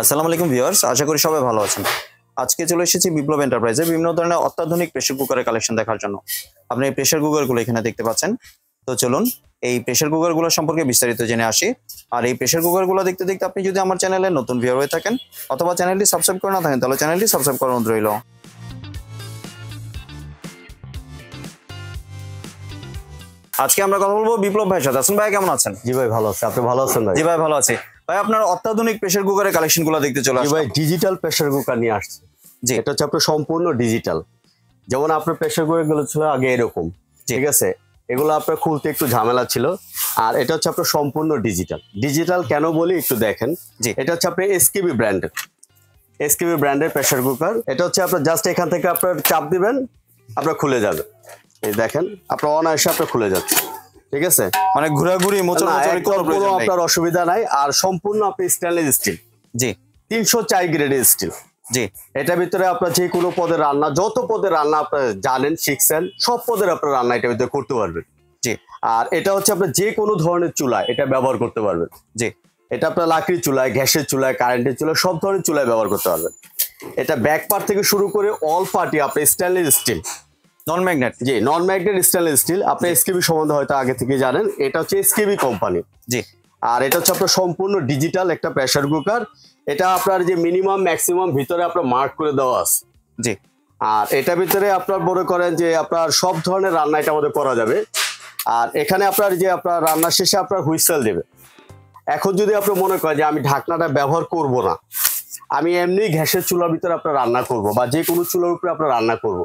আসসালামু আলাইকুম ভিউয়ার্স, আশা করি সবাই ভালো আছেন। আজকে চলে এসেছি বিপ্লব এন্টারপ্রাইজে বিভিন্ন ধরনের অত্যাধুনিক প্রেসার কুকারের কালেকশন দেখার জন্য। আপনি এই প্রেসার কুকারগুলো এখানে দেখতে পাচ্ছেন। তো চলুন এই প্রেসার কুকারগুলো সম্পর্কে বিস্তারিত জেনে আসি। আর এই প্রেসার কুকারগুলো দেখতে দেখতে আপনি যদি আমার চ্যানেলে নতুন ভিউয়ার হয়ে থাকেন অথবা চ্যানেলটি সাবস্ক্রাইব করে না থাকেন তাহলে চ্যানেলটি সাবস্ক্রাইব করার অনুরোধ রইল। আজকে আমরা কথা বলবো বিপ্লব ভাইয়ের সাথে। আসুন ভাই, কেমন আছেন? জি ভাই ভালো আছে, আপনি ভালো আছেন ভাই? জি ভাই ভালো আছি। ভাই আপনার অত্যাধুনিক প্রেসার কুকারের কালেকশনগুলো দেখতে চলে আসি। ভাই ডিজিটাল প্রেসার কুকার নিয়ে আসছে। জি, এটা হচ্ছে আপনার সম্পূর্ণ ডিজিটাল। যেমন আপনার প্রেসার কুকার গুলো ছিল আগে এরকম, ঠিক আছে, এগুলো আপনার খুলতে একটু ঝামেলা ছিল। আর এটা হচ্ছে আপনার সম্পূর্ণ ডিজিটাল। ডিজিটাল কেন বলি একটু দেখেন। জি, এটা হচ্ছে আপনার এসকেবি ব্র্যান্ডের প্রেসার কুকার। এটা হচ্ছে আপনার জাস্ট এখান থেকে আপনার চাপ দিবেন, আপনার খুলে যাবে। এই দেখেন আপনার অনায়াসে আপনার খুলে যাচ্ছে, ঠিক আছে, মানে ঘোরাঘুরি মোচড়ামোচড়ি কোনো প্রয়োজন নাই, আপনার অসুবিধা নাই। আর সম্পূর্ণ আপনি স্টেনলেস স্টিল। জি, 304 গ্রেডের স্টিল। জি, এটার ভিতরে আপনার যে কোনো পদের রান্না, যত পদের রান্না আপনার জানেন শিখছেন, সব পদের আপনার রান্না এটার ভিতরে করতে পারবেন। জি, আর এটা হচ্ছে আপনার যে কোনো ধরনের চুলায় এটা ব্যবহার করতে পারবেন। জি, এটা আপনার লাকড়ির চুলায়, গ্যাসের চুলায়, কারেন্টের চুলায়, সব ধরনের চুলায় ব্যবহার করতে পারবেন। এটা ব্যাক পার্ট থেকে শুরু করে অল পার্টি আপনার স্টেনলেস স্টিল, নন ম্যাগনেট। জি, নন ম্যাগনেট স্টেনলেস স্টিল। আপনি এসকেবি সম্বন্ধে হয়তো আগে থেকে জানেন, এটা হচ্ছে এসকেবি কোম্পানি। জি, আর এটা হচ্ছে আপনার সম্পূর্ণ ডিজিটাল একটা প্রেসার কুকার। এটা আপনার যে মিনিমাম ম্যাক্সিমাম ভিতরে আপনার মার্ক করে দেওয়া আছে। জি, আর এটার ভিতরে আপনার মনে করেন যে আপনার সব ধরনের রান্না এটা আমাদের করা যাবে। আর এখানে আপনার যে আপনার রান্না শেষে আপনার হুইসেল দেবে। এখন যদি আপনি মনে করেন যে আমি ঢাকনাটা ব্যবহার করব না, আমি এমনি গ্যাসের চুলার ভিতরে আপনার রান্না করব বা যে কোনো চুলার উপরে আপনার রান্না করব,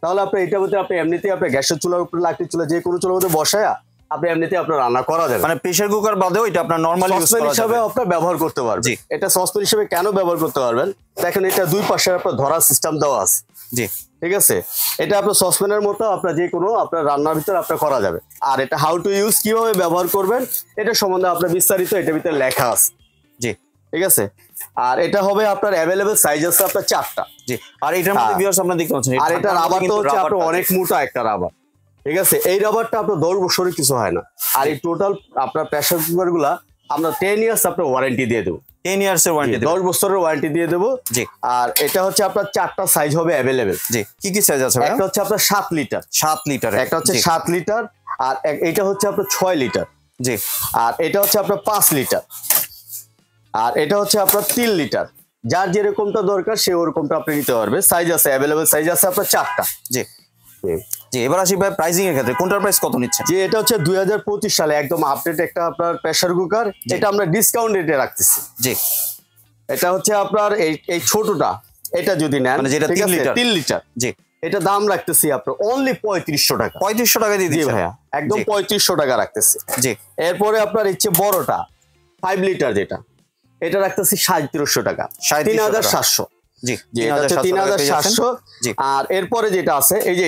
তাহলে আপনি এটার ভিতরে আপনি এমনিতেই আপনার গ্যাসের চুলার উপরে, লাকড়ির চুলা, যে কোনো চুলার মধ্যে বসায় আপনি এমনিতেই আপনার রান্না করা যাবে। মানে প্রেসার কুকার বাদেও এটা আপনার নরমালি ইউজ করা হিসাবে যাবে, আপনার ব্যবহার করতে পারবেন। জি। এটা সসপ্যান হিসেবে কেন ব্যবহার করতে পারবেন দেখেন, এটা দুই পাশে আপনার ধরার সিস্টেম দেওয়া আছে। জি, ঠিক আছে, এটা আপনার সসপ্যানের মতো আপনার যে কোনো আপনার রান্নার ভিতরে আপনার করা যাবে। আর এটা হাউ টু ইউজ, কিভাবে ব্যবহার করবেন এটা সম্বন্ধে আপনার বিস্তারিত এটার ভিতরে লেখা আছে। জি, ঠিক আছে। আর এটা হবে আপনার অ্যাভেলেবল সাইজ আছে আপনার 4টা। জি। আর এটার মধ্যে ভিউয়ার্স আপনারা দেখতে পাচ্ছেন, আর এটা রাবার তো হচ্ছে আপনার অনেক মোটা একটা রাবার, ঠিক আছে। এই রাবারটা আপনার 10 বছরের কিছু হয় না। আর এই টোটাল আপনার প্রেসার কুকার গুলা আমরা 10 ইয়ার্স আপনার ওয়ারেন্টি দিয়ে দেবো। 10 ইয়ার্স এর ওয়ারেন্টি, 10 বছরের ওয়ারেন্টি দিয়ে দেবো। জি। আর এটা হচ্ছে আপনার 4টা সাইজ হবে অ্যাভেলেবেল। জি, কি কি সাইজ আছে? একটা হচ্ছে আপনার 7 লিটার, 7 লিটার, একটা হচ্ছে 7 লিটার, আর এটা হচ্ছে আপনার 6 লিটার, জি। আর এটা হচ্ছে আপনার 5 লিটার, আর এটা হচ্ছে আপনার 3 লিটার। যার যেরকমটা দরকার সে ওরকমটা আপনি নিতে পারবে। সাইজ আছে অ্যাভেলেবল, সাইজ আছে আপনার 4টা। জি, জি। এবার আসি ভাই প্রাইসিং এর ক্ষেত্রে, কোনটার প্রাইস কত নিচ্ছে? যে এটা হচ্ছে 2025 সালে একদম আপডেট একটা আপনার প্রেসার কুকার। এটা আমরা ডিসকাউন্ট রেটে রাখতেছি। জি, এটা হচ্ছে আপনার এই ছোটটা, এটা যদি নেন মানে যেটা 3 লিটার, 3 লিটার, জি, এটা দাম রাখতেছি আপনার অনলি 3500 টাকা। 3500 টাকা দিয়ে দিচ্ছি ভাইয়া, একদম 3500 টাকা রাখতেছি। জি। এরপরে আপনার ইচ্ছে বড়টা 5 লিটার যেটা, এটা রাখতেছি 3700 টাকা, 3700। জি, 3700। জি। আর এরপরে যেটা আছে এই যে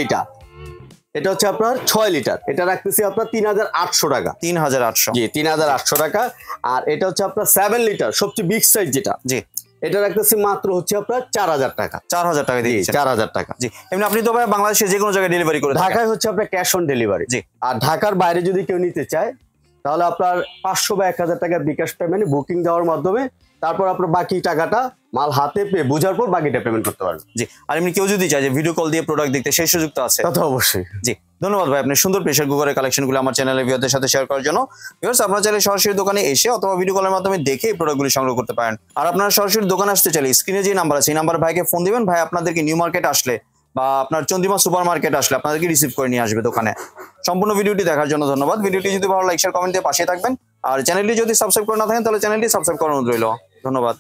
এটা হচ্ছে আপনার 6 লিটার, এটা রাখতেছি আপনার 3800 টাকা। 3800, জি, 3800 টাকা। আর এটা হচ্ছে আপনার 7 লিটার সবচেয়ে বিগ সাইজ যেটা, জি, এটা রাখতেছি মাত্র হচ্ছে আপনার 4000 টাকা। 4000 টাকা দিয়ে 4000 টাকা। জি। এমনি আপনি তো ভাই বাংলাদেশে যে কোনো জায়গায় ডেলিভারি করে থাকেন। ঢাকায় হচ্ছে আপনার ক্যাশ অন ডেলিভারি। জি। আর ঢাকার বাইরে যদি কেউ নিতে চায় তাহলে আপনার 500 বা 1000 টাকা বিকাশ পেমেন্ট বুকিং দেওয়ার মাধ্যমে, তারপর আপনার বাকি টাকাটা মাল হাতে পেয়ে বোঝার পর বাকিটা পেমেন্ট করতে পারবেন। জি। আর এমনি কেউ যদি চায় যে ভিডিও কল দিয়ে প্রোডাক্ট দেখতে, সেই সুযোগ তো আছে? তা তো অবশ্যই। জি, ধন্যবাদ ভাই আপনি সুন্দর প্রেসার কুকারের কালেকশনগুলো আমার চ্যানেলের ভিউয়ারদের সাথে শেয়ার করার জন্য। ভিউয়ার্স, আপনারা চাইলে সরাসরি দোকানে এসে অথবা ভিডিও কলের মাধ্যমে দেখে এই প্রোডাক্টগুলি সংগ্রহ করতে পারেন। আর আপনারা সরাসরি দোকানে আসতে চাইলে স্ক্রিনে যে নাম্বার আছে এই নাম্বার ভাইকে ফোন দিবেন, ভাই আপনাদেরকে নিউ মার্কেট আসলে বা আপনার চন্দ্রিমা সুপার মার্কেট আসলে আপনাদেরকে রিসিভ করে নিয়ে আসবে দোকানে। সম্পূর্ণ ভিডিওটি দেখার জন্য ধন্যবাদ। ভিডিওটি যদি ভালো লাইক শেয়ার কমেন্ট দিয়ে পাশে থাকবেন। আর চ্যানেলটি যদি সাবস্ক্রাইব করে না থাকেন তাহলে চ্যানেলটি সাবস্ক্রাইব করার অনুরোধ রইল। ধন্যবাদ।